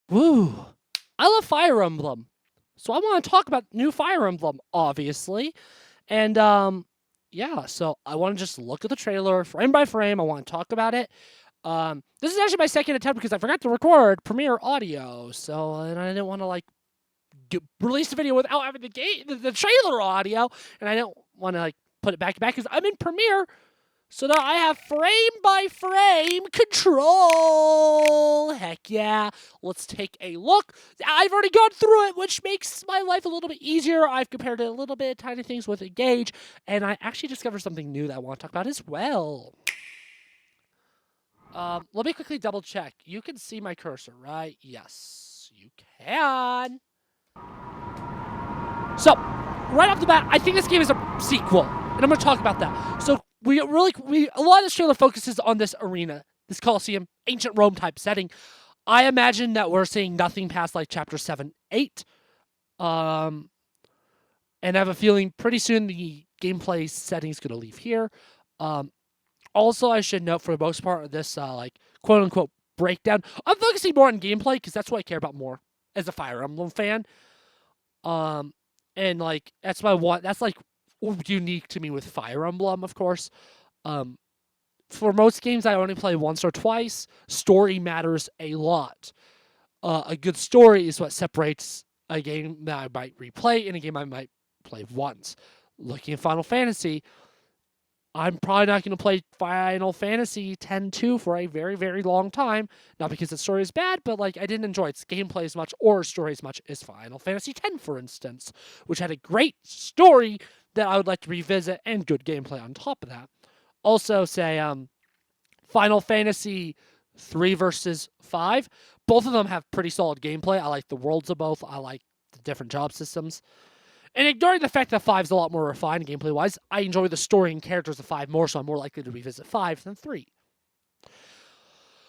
Woo! I love Fire Emblem. So I want to talk about new Fire Emblem, obviously. And yeah, so I want to just look at the trailer frame by frame. I want to talk about it. This is actually my second attempt because I forgot to record Premiere audio. So and I didn't want to release the video without having the trailer audio, and I don't want to put it back to back because I'm in Premiere. So now I have frame by frame control. Heck yeah. Let's take a look. I've already gone through it, which makes my life a little bit easier. I've compared it a little bit, tiny things with Engage, and I actually discovered something new that I want to talk about as well. Let me quickly double check. You can see my cursor, right? Yes, you can. So, right off the bat, I think this game is a sequel, and I'm going to talk about that. So, a lot of this trailer focuses on this arena, this Colosseum, ancient Rome type setting. I imagine that we're seeing nothing past chapter 7, 8. And I have a feeling pretty soon the gameplay setting is going to leave here. Also, I should note for the most part of this quote unquote breakdown, I'm focusing more on gameplay because that's what I care about more as a Fire Emblem fan. And that's unique to me with Fire Emblem, of course. For most games I only play once or twice. Story matters a lot. A good story is what separates a game that I might replay and a game I might play once. Looking at Final Fantasy, I'm probably not going to play Final Fantasy X-2 for a very, very long time. Not because its story is bad, but I didn't enjoy its gameplay as much or story as much as Final Fantasy X, for instance, which had a great story that I would like to revisit and good gameplay on top of that. Also, say Final Fantasy 3 versus 5. Both of them have pretty solid gameplay. I like the worlds of both. I like the different job systems. And ignoring the fact that 5 is a lot more refined gameplay-wise, I enjoy the story and characters of 5 more, so I'm more likely to revisit 5 than 3.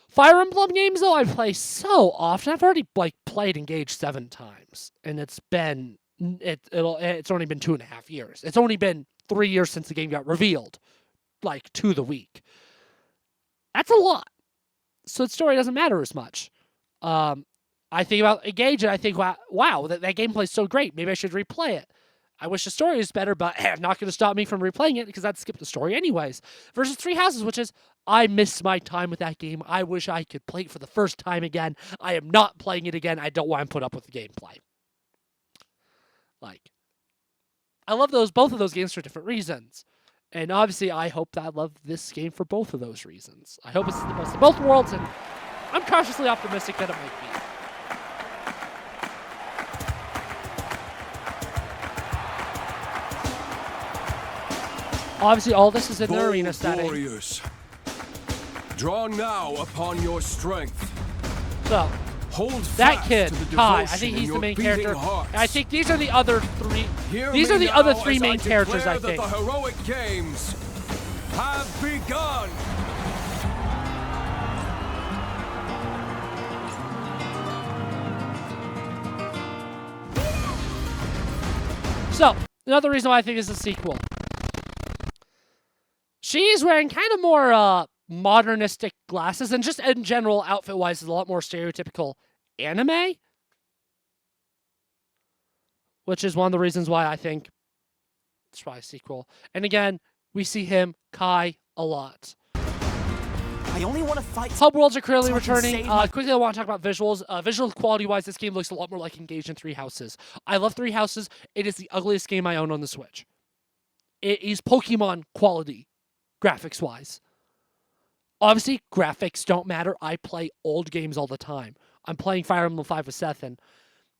Fire Emblem games, though, I play so often. I've already played Engage 7 times, and it's only been 2.5 years. It's only been 3 years since the game got revealed, to the week. That's a lot. So the story doesn't matter as much. I think about Engage and I think, wow, that gameplay's so great. Maybe I should replay it. I wish the story was better, but I'm not going to stop me from replaying it because I'd skip the story anyways. Versus Three Houses, which is, I miss my time with that game. I wish I could play it for the first time again. I am not playing it again. I don't want to put up with the gameplay. I love both of those games for different reasons. And obviously, I hope that I love this game for both of those reasons. I hope it's the best of both worlds, and I'm cautiously optimistic that it might be. Obviously, all this is in the arena setting. Warriors, draw now upon your strength. So, hold that fast kid, to the Kai, I devotion think in he's the your main beating character. hearts. And I think these are the other three. Hear These me are the now other three as main I characters, I declare think. that the heroic games have begun. So, another reason why I think this is a sequel. She's wearing kind of more modernistic glasses, and just in general, outfit-wise, is a lot more stereotypical anime. Which is one of the reasons why I think it's probably a sequel. And again, we see him, Kai, a lot. I only want to fight. Hub worlds are currently so I can returning. save my- Quickly, I want to talk about visuals. Visual quality-wise, this game looks a lot more like Engage in Three Houses. I love Three Houses. It is the ugliest game I own on the Switch. It is Pokemon quality, graphics-wise. Obviously, graphics don't matter. I play old games all the time. I'm playing Fire Emblem 5 with Seth, and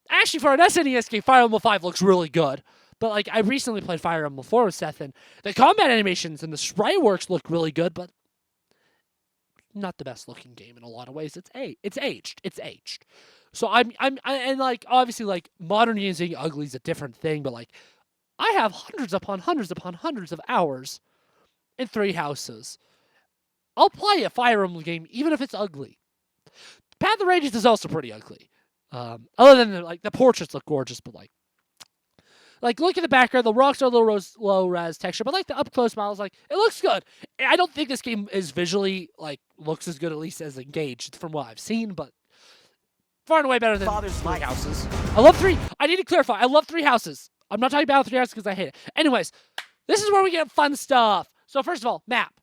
actually, for an SNES game, Fire Emblem 5 looks really good. But I recently played Fire Emblem 4 with Seth, and the combat animations and the sprite works look really good, but not the best looking game in a lot of ways. It's aged. It's aged. So obviously modern using ugly is a different thing, but I have hundreds upon hundreds upon hundreds of hours in Three Houses. I'll play a Fire Emblem game even if it's ugly. Path of the Rangers is also pretty ugly. Other than the portraits look gorgeous, but look at the background. The rocks are a little low res texture, but the up close models, it looks good. I don't think this game is visually looks as good at least as Engaged from what I've seen, but far and away better than Father's three life. houses. I love three. I need to clarify. I love three houses. I'm not talking about three houses because I hate it. Anyways, this is where we get fun stuff. So first of all, map,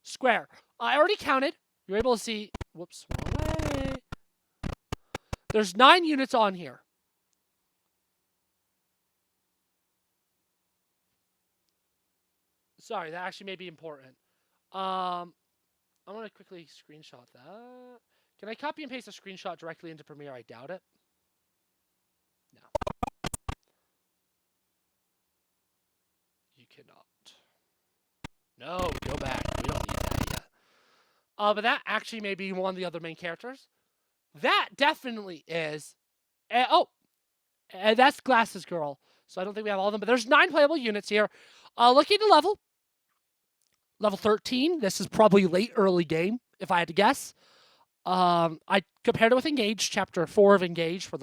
square. I already counted. You're able to see. Whoops, wrong way. There's 9 units on here. Sorry, that actually may be important. I'm gonna quickly screenshot that. Can I copy and paste a screenshot directly into Premiere? I doubt it. No. You cannot. No, go back. We don't need that yet. But that actually may be one of the other main characters. That definitely is. That's Glasses Girl. So I don't think we have all of them, but there's 9 playable units here. Looking at level 13. This is probably late early game, if I had to guess. I compared it with Engage, Chapter 4 of Engage for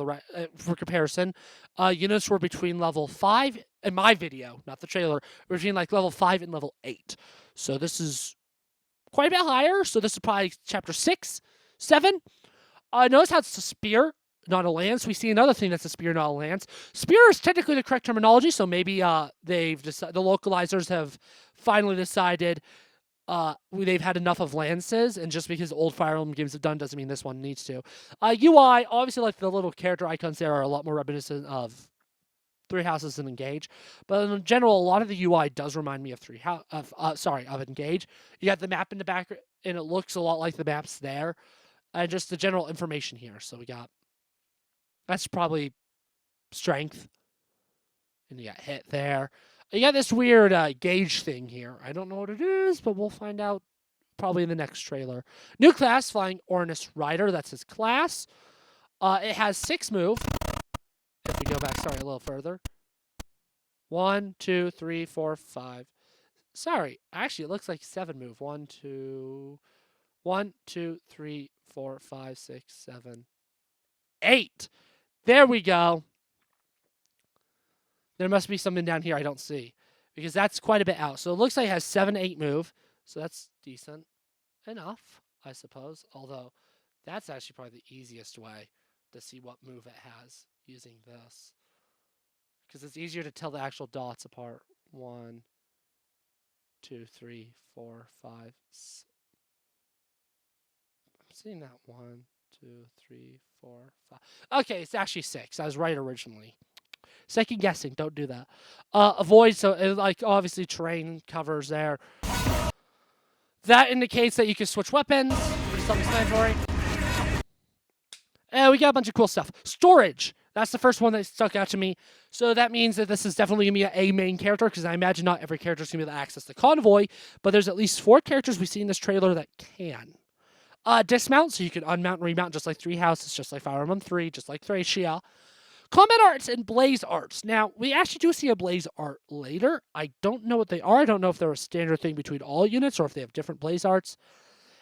comparison. Units were between level 5 in my video, not the trailer, between like level 5 and level 8. So this is quite a bit higher. So this is probably Chapter 6, 7. Notice how it's a spear, not a lance. We see another thing that's a spear, not a lance. Spear is technically the correct terminology, so maybe the localizers have finally decided they've had enough of lances, and just because old Fire Emblem games have done doesn't mean this one needs to. UI, obviously, like the little character icons there are a lot more reminiscent of Three Houses and Engage, but in general, a lot of the UI does remind me of of Engage. You got the map in the back, and it looks a lot like the maps there, and just the general information here. So we got that's probably strength, and you got hit there. You got this weird gauge thing here. I don't know what it is, but we'll find out probably in the next trailer. New class, Flying Ornus Rider. That's his class. It has 6 move. If we go back, a little further. 1, 2, 3, 4, 5. Sorry, actually, it looks like 7 move. 1, 2, 3, 4, 5, 6, 7, 8. There we go. There must be something down here I don't see, because that's quite a bit out. So it looks like it has 7, 8 move. So that's decent enough, I suppose. Although that's actually probably the easiest way to see what move it has using this, because it's easier to tell the actual dots apart. 1, 2, 3, 4, 5. I'm seeing that 1, 2, 3, 4, 5. Okay, it's actually 6. I was right originally. Second guessing, don't do that. Avoid, so like obviously terrain covers there. That indicates that you can switch weapons, which is self-explanatory. And we got a bunch of cool stuff. Storage. That's the first one that stuck out to me. So that means that this is definitely going to be a main character, because I imagine not every character is going to be able to access the convoy, but there's at least 4 characters we see in this trailer that can. Dismount, so you can unmount and remount just like Three Houses, just like Fire Emblem 3, just like Thracia. Combat arts and blaze arts. Now, we actually do see a blaze art later. I don't know what they are. I don't know if they're a standard thing between all units or if they have different blaze arts.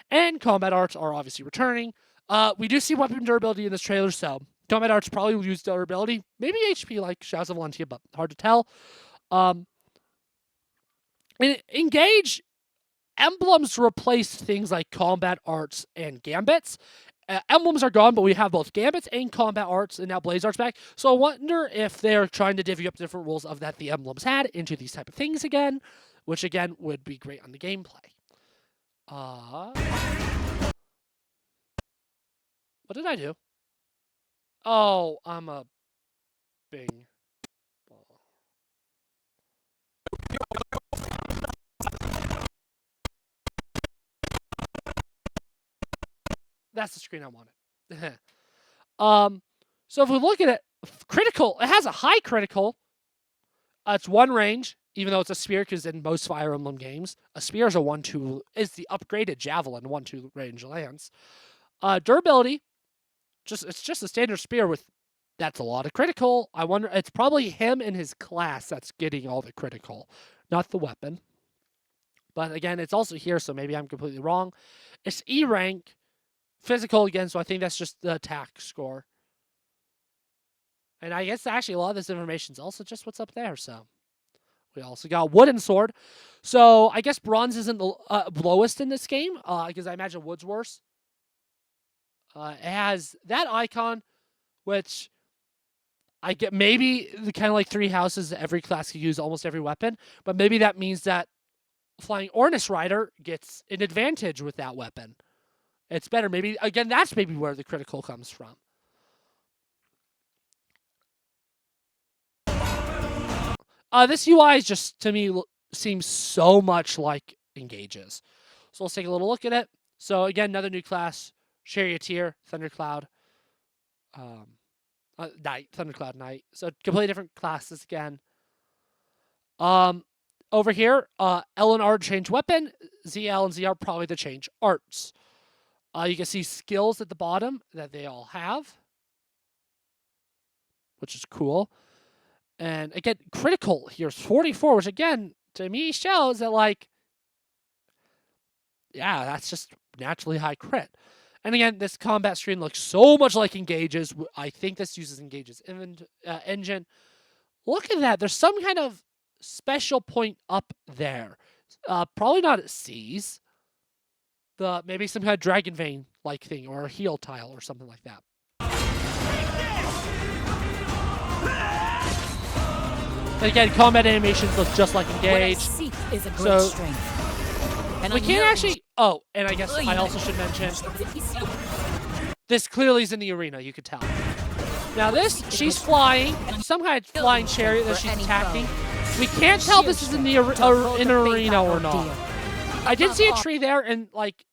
And combat arts are obviously returning. We do see weapon durability in this trailer, so combat arts probably will use durability. Maybe HP like Shadows of Valentia, but hard to tell. Engage, emblems replaced things like combat arts and gambits. Emblems are gone, but we have both gambits and combat arts, and now blaze arts back. So I wonder if they're trying to divvy up different rules of that the emblems had into these type of things again, which again would be great on the gameplay. What did I do? Oh, I'm a bing. That's the screen I wanted. So if we look at it, critical, it has a high critical. It's 1 range, even though it's a spear, because in most Fire Emblem games, a spear is a 1-2, is the upgraded javelin 1-2 range lance. Durability, it's just a standard spear with, that's a lot of critical. I wonder, it's probably him and his class that's getting all the critical, not the weapon. But again, it's also here, so maybe I'm completely wrong. It's E rank. Physical again, so I think that's just the attack score. And I guess actually a lot of this information is also just what's up there, so. We also got wooden sword. So I guess bronze isn't the lowest in this game, because I imagine wood's worse. It has that icon. which I get maybe the kind of like 3 houses every class can use almost every weapon, but maybe that means that Flying Ornus Rider gets an advantage with that weapon. It's better. Maybe, again, that's maybe where the critical comes from. This UI is just, to me, seems so much like Engage's. So let's take a little look at it. So again, another new class, Charioteer, Thundercloud, Knight, Thundercloud Knight. So completely different classes again. Over here, L and R change weapon, ZL and ZR probably to change arts. You can see skills at the bottom that they all have, which is cool. And again, critical here is 44, which again, to me, shows that, like, yeah, that's just naturally high crit. And again, this combat screen looks so much like Engage's. I think this uses Engage's engine. Look at that. There's some kind of special point up there. Probably not at C's. Maybe some kind of Dragon Vein-like thing, or a heal tile or something like that. And again, combat animations look just like Engage. Is a great strength. And we can't actually... Oh, and I guess I also should mention, this clearly is in the arena, you could tell. Now this, she's flying, some kind of flying chariot that she's attacking. We can't tell this is in the arena or not. I did see a tree there, and like,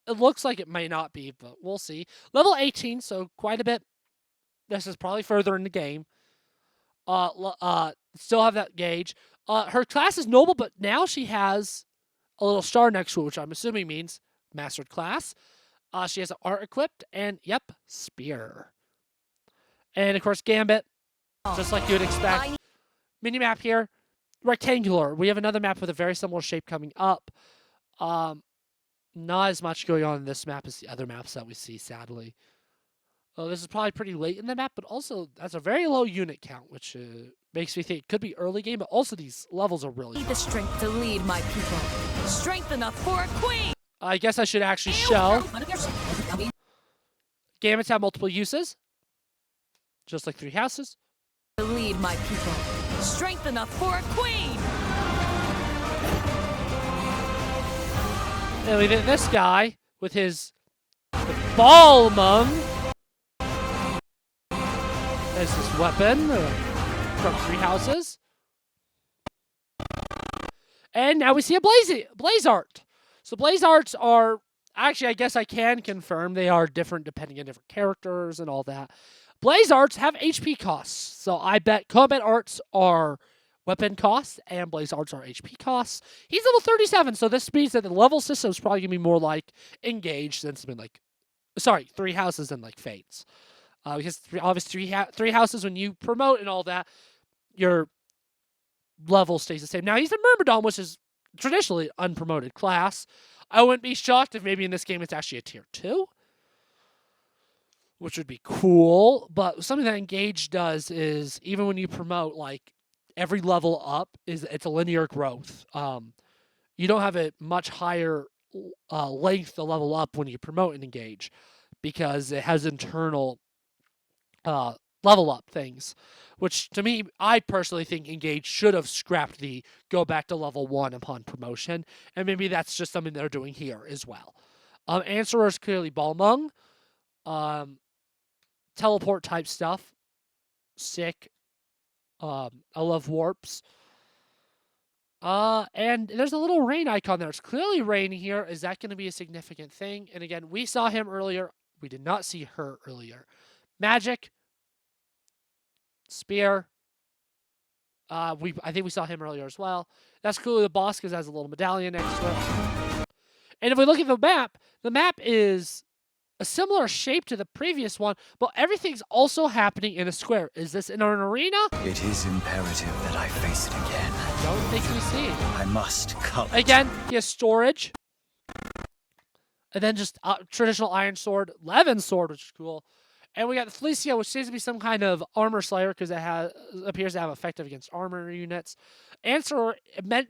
it looks like it may not be, but we'll see. Level 18, so quite a bit. This is probably further in the game. Still have that gauge. Her class is noble, but now she has a little star next to it, which I'm assuming means mastered class. She has an art equipped, and yep, spear. And of course, Gambit, just like you would expect. Minimap here, rectangular. We have another map with a very similar shape coming up. Not as much going on in this map as the other maps that we see, sadly. This is probably pretty late in the map, but also that's a very low unit count, which makes me think it could be early game, but also these levels are really Need the strength to lead my people. Strength enough for a queen. I guess I should actually show. Gambits have multiple uses, just like 3 houses. To lead my people. Strength enough for a queen. And we did this guy with his Balmung as his weapon from 3 houses. And now we see a Blaze Art. So Blaze Arts are, actually I guess I can confirm they are different depending on different characters and all that. Blaze Arts have HP costs. So I bet Combat Arts are weapon costs and Blaze Arts are HP costs. He's level 37, so this means that the level system is probably going to be more like Engage than something like, sorry, 3 houses than like Fates. Because obviously 3 houses, when you promote and all that, your level stays the same. Now, he's a Myrmidon, which is traditionally an unpromoted class. I wouldn't be shocked if maybe in this game it's actually a tier 2, which would be cool. But something that Engage does is, even when you promote, like, every level up, it's a linear growth. You don't have a much higher length to level up when you promote and Engage, because it has internal level up things, which to me, I personally think Engage should have scrapped the go back to level 1 upon promotion, and maybe that's just something they're doing here as well. Answerer is clearly Balmung. Teleport type stuff. Sick. I love warps. And there's a little rain icon there. It's clearly raining here. Is that going to be a significant thing? And again, we saw him earlier. We did not see her earlier. Magic. Spear. I think we saw him earlier as well. That's clearly the boss because it has a little medallion next to it. And if we look at the map is a similar shape to the previous one, but everything's also happening in a square. Is this in an arena? It is imperative that I face it again. I don't think we see. I must cut. Again, he has storage. And then just traditional Iron Sword, Levin Sword, which is cool. And we got the Felicia, which seems to be some kind of armor slayer because it appears to have effective against armor units. Answer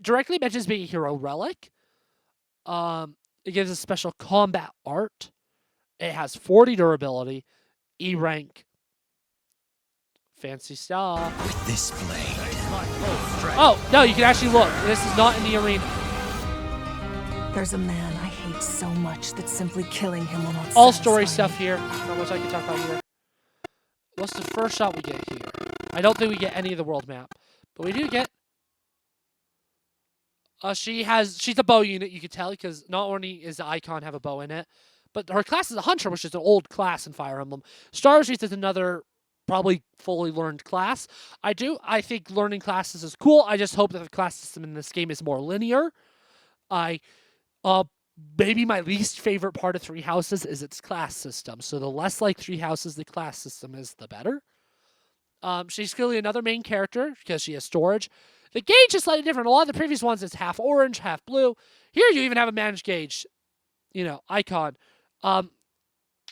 directly mentions being a hero relic. It gives a special combat art. It has 40 durability, E rank, Fancy stuff. With this blade. Oh, no, you can actually look. This is not in the arena. There's a man I hate so much that simply killing him will not All story satisfy stuff me. here. Not much I can talk about here. What's the first shot we get here? I don't think we get any of the world map. But we do get... she's a bow unit, you can tell, because not only is the icon have a bow in it, but her class is a hunter, which is an old class in Fire Emblem. Star Streets is another probably fully learned class. I think learning classes is cool. I just hope that the class system in this game is more linear. Maybe my least favorite part of Three Houses is its class system. So the less like Three Houses the class system is, the better. She's clearly another main character because she has storage. The gauge is slightly different. A lot of the previous ones is half orange, half blue. Here you even have a managed gauge, icon.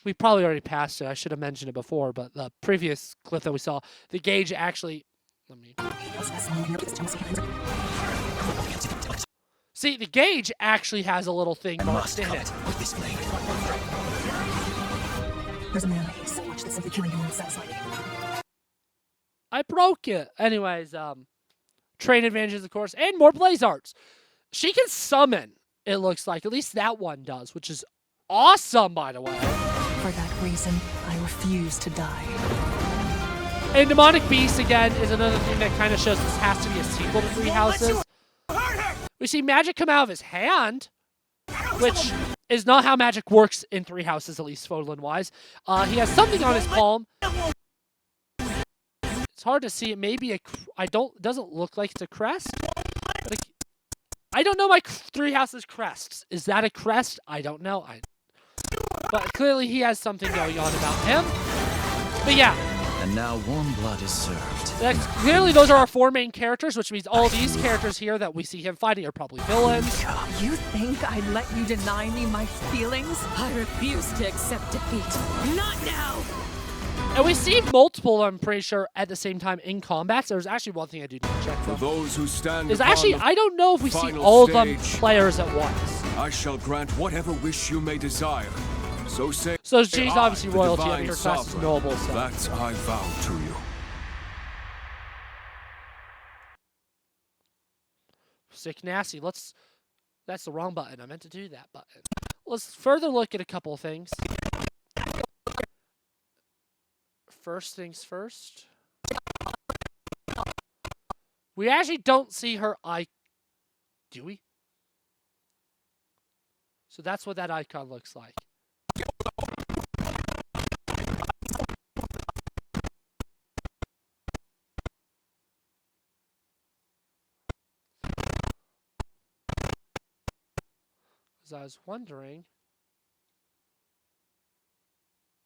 We probably already passed it. I should have mentioned it before, but the previous clip that we saw, the gauge actually... See, the gauge actually has a little thing marked in it. There's a man I hate so much that simply killing him won't satisfy me. I broke it. Anyways, train advantages, of course, and more blaze arts. She can summon, it looks like. At least that one does, which is awesome, by the way. For that reason, I refuse to die. And Demonic Beast, again, is another thing that kind of shows this has to be a sequel to Three Houses. We see magic come out of his hand, which is not how magic works in Three Houses, at least Fodlan-wise. He has something on his palm. It's hard to see. It may be doesn't look like it's a crest. But I don't know my Three Houses crests. Is that a crest? I don't know. But clearly he has something going on about him. But yeah. And now warm blood is served. Clearly those are our four main characters, which means all these characters here that we see him fighting are probably villains. You think I'd let you deny me my feelings? I refuse to accept defeat. Not now! And we see multiple, I'm pretty sure, at the same time in combat. So there's actually one thing I do need to check For though. those who stand Is upon actually, the I don't know if we see final all of them stage. players at once. I shall grant whatever wish you may desire. So say So she's I, obviously the royalty. I divine mean, her class is sovereign. noble. So. That I vow to you. Sick nasty. That's the wrong button. I meant to do that button. Let's further look at a couple of things. First things first. We actually don't see her eye. Do we? So that's what that icon looks like. As I was wondering.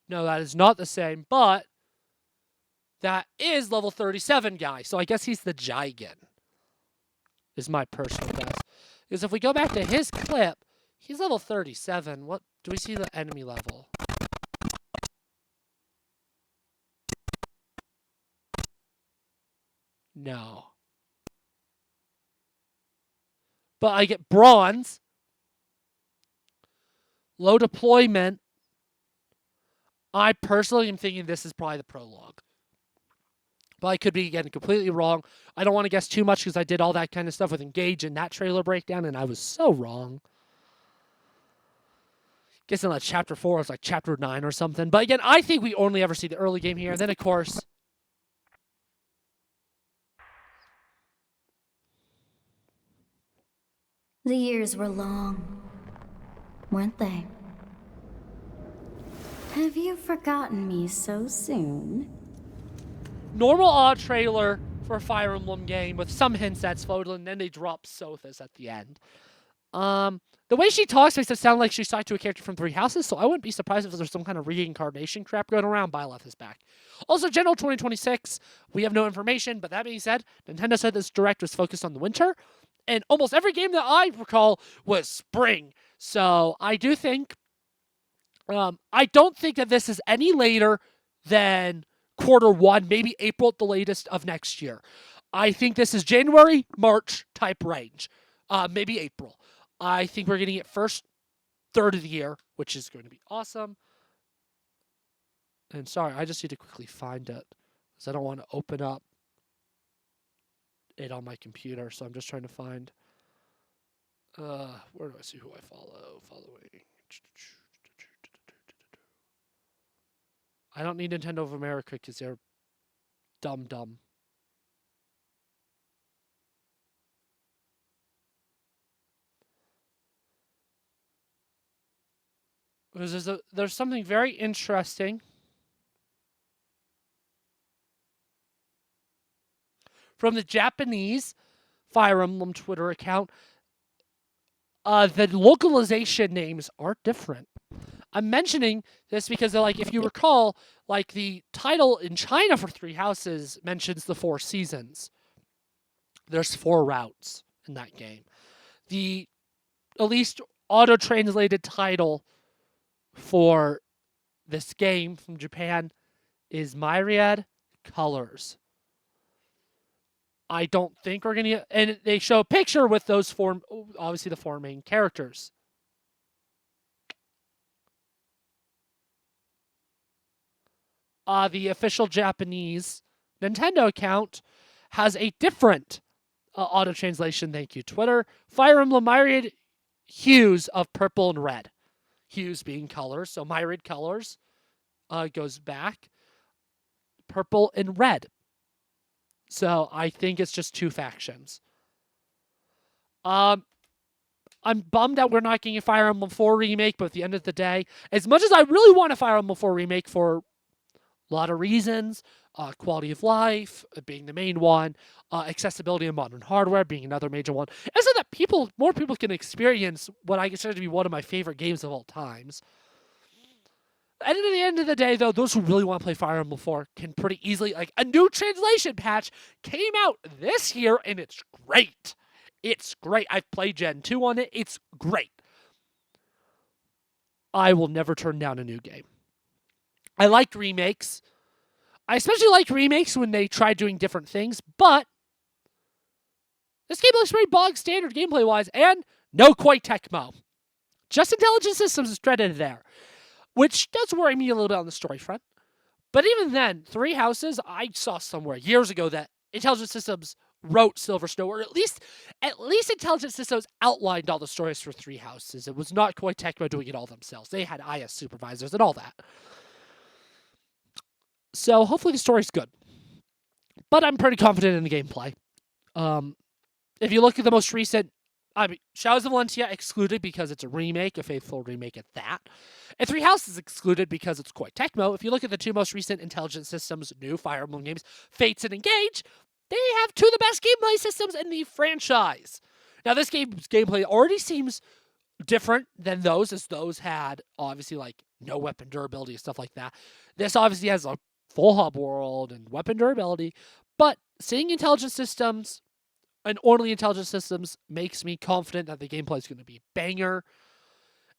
No, that is not the same, but that is level 37 guy. So I guess he's the Jigen. Is my personal guess. Because if we go back to his clip, he's level 37. What do we see the enemy level? No. But I get bronze. Low deployment. I personally am thinking this is probably the prologue. But I could be, again, completely wrong. I don't want to guess too much because I did all that kind of stuff with Engage in that trailer breakdown, and I was so wrong. Guessing like chapter 4 was like chapter 9 or something. But again, I think we only ever see the early game here. And then, of course, The years were long, weren't they? Have you forgotten me so soon? normal odd trailer for a Fire Emblem game with some hints that's Fodlan, and then they drop Sothis at the end. The way she talks makes it sound like she's tied to a character from Three Houses, so I wouldn't be surprised if there's some kind of reincarnation crap going around. Byleth is back. Also, General 2026, we have no information, but that being said, Nintendo said this Direct was focused on the winter, and almost every game that I recall was spring. So I do think, I don't think that this is any later than Q1, maybe April at the latest of next year. I think this is January, March type range, maybe April. I think we're getting it first third of the year, which is going to be awesome. And sorry, I just need to quickly find it. because I don't want to open up it on my computer. So I'm just trying to find. Where do I see who I follow? Following. I don't need Nintendo of America because they're dumb. Because there's something very interesting from the Japanese Fire Emblem Twitter account. The localization names are different. I'm mentioning this because, like, if you recall, like the title in China for Three Houses mentions the 4 seasons. There's 4 routes in that game. The at least auto-translated title for this game from Japan is Myriad Colors. I don't think we're going to get... And they show a picture with those 4... Obviously, the 4 main characters. The official Japanese Nintendo account has a different auto-translation. Thank you, Twitter. Fire Emblem Myriad hues of purple and red. Hues being colors. So Myriad colors goes back. Purple and red. So I think it's just 2 factions. I'm bummed that we're not getting a Fire Emblem 4 remake, but at the end of the day, as much as I really want a Fire Emblem 4 remake for a lot of reasons, quality of life being the main one, accessibility and modern hardware being another major one, and so that more people can experience what I consider to be one of my favorite games of all times. And at the end of the day, though, those who really want to play Fire Emblem 4 can pretty easily, like, a new translation patch came out this year, and it's great. It's great. I've played Gen 2 on it. It's great. I will never turn down a new game. I like remakes. I especially like remakes when they try doing different things, but this game looks very bog standard gameplay-wise, and no Koei Tecmo. Just Intelligent Systems is threaded there, which does worry me a little bit on the story front. But even then, Three Houses, I saw somewhere years ago that Intelligent Systems wrote Silver Snow, or at least Intelligent Systems outlined all the stories for Three Houses. It was not Koei Tecmo doing it all themselves. They had IS supervisors and all that. So hopefully the story's good. But I'm pretty confident in the gameplay. If you look at the most recent, Shadows of Valentia excluded because it's a remake, a faithful remake at that. And Three Houses excluded because it's Koei Tecmo. If you look at the 2 most recent Intelligent Systems new Fire Emblem games, Fates and Engage, they have 2 of the best gameplay systems in the franchise. Now, this game's gameplay already seems different than those, as those had, obviously, like, no weapon durability and stuff like that. This obviously has a full hub world and weapon durability, but seeing Intelligent Systems and orderly Intelligent Systems makes me confident that the gameplay is going to be banger.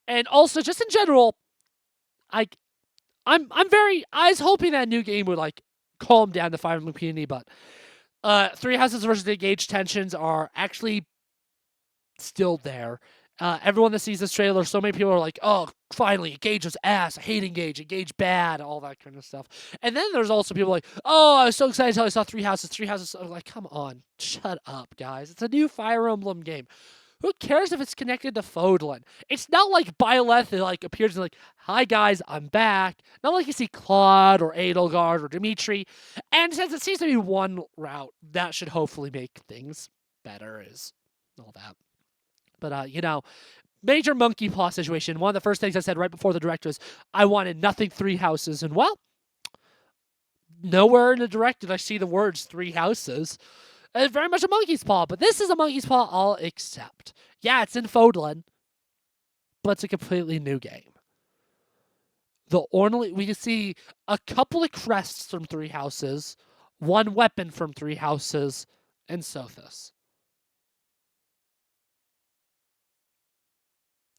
And also, just in general, I was hoping that a new game would, like, calm down the Fire Emblem community, but Three Houses versus Engage tensions are actually still there. Everyone that sees this trailer, so many people are like, oh, finally, Engage was ass. I hate Engage bad, all that kind of stuff. And then there's also people like, oh, I was so excited until I saw Three Houses. I'm like, come on, shut up, guys. It's a new Fire Emblem game. Who cares if it's connected to Fodlan? It's not like Byleth like appears and like, hi guys, I'm back. Not like you see Claude or Edelgard or Dimitri. And since it seems to be one route, that should hopefully make things better, is all that. But, major monkey paw situation. One of the first things I said right before the direct was I wanted nothing Three Houses. And, well, nowhere in the direct did I see the words Three Houses. It's very much a monkey's paw, but this is a monkey's paw I'll accept. Yeah, it's in Fodlan, but it's a completely new game. We can see a couple of crests from Three Houses, 1 weapon from Three Houses, and Sothis.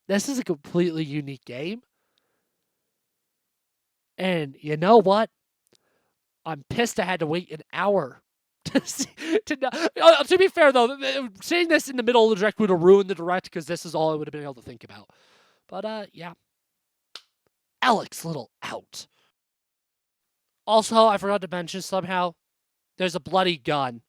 This is a completely unique game. And you know what? I'm pissed I had to wait an hour to be fair, though, saying this in the middle of the direct would have ruined the direct because this is all I would have been able to think about. But, yeah. Alex Little out. Also, I forgot to mention somehow, there's a bloody gun.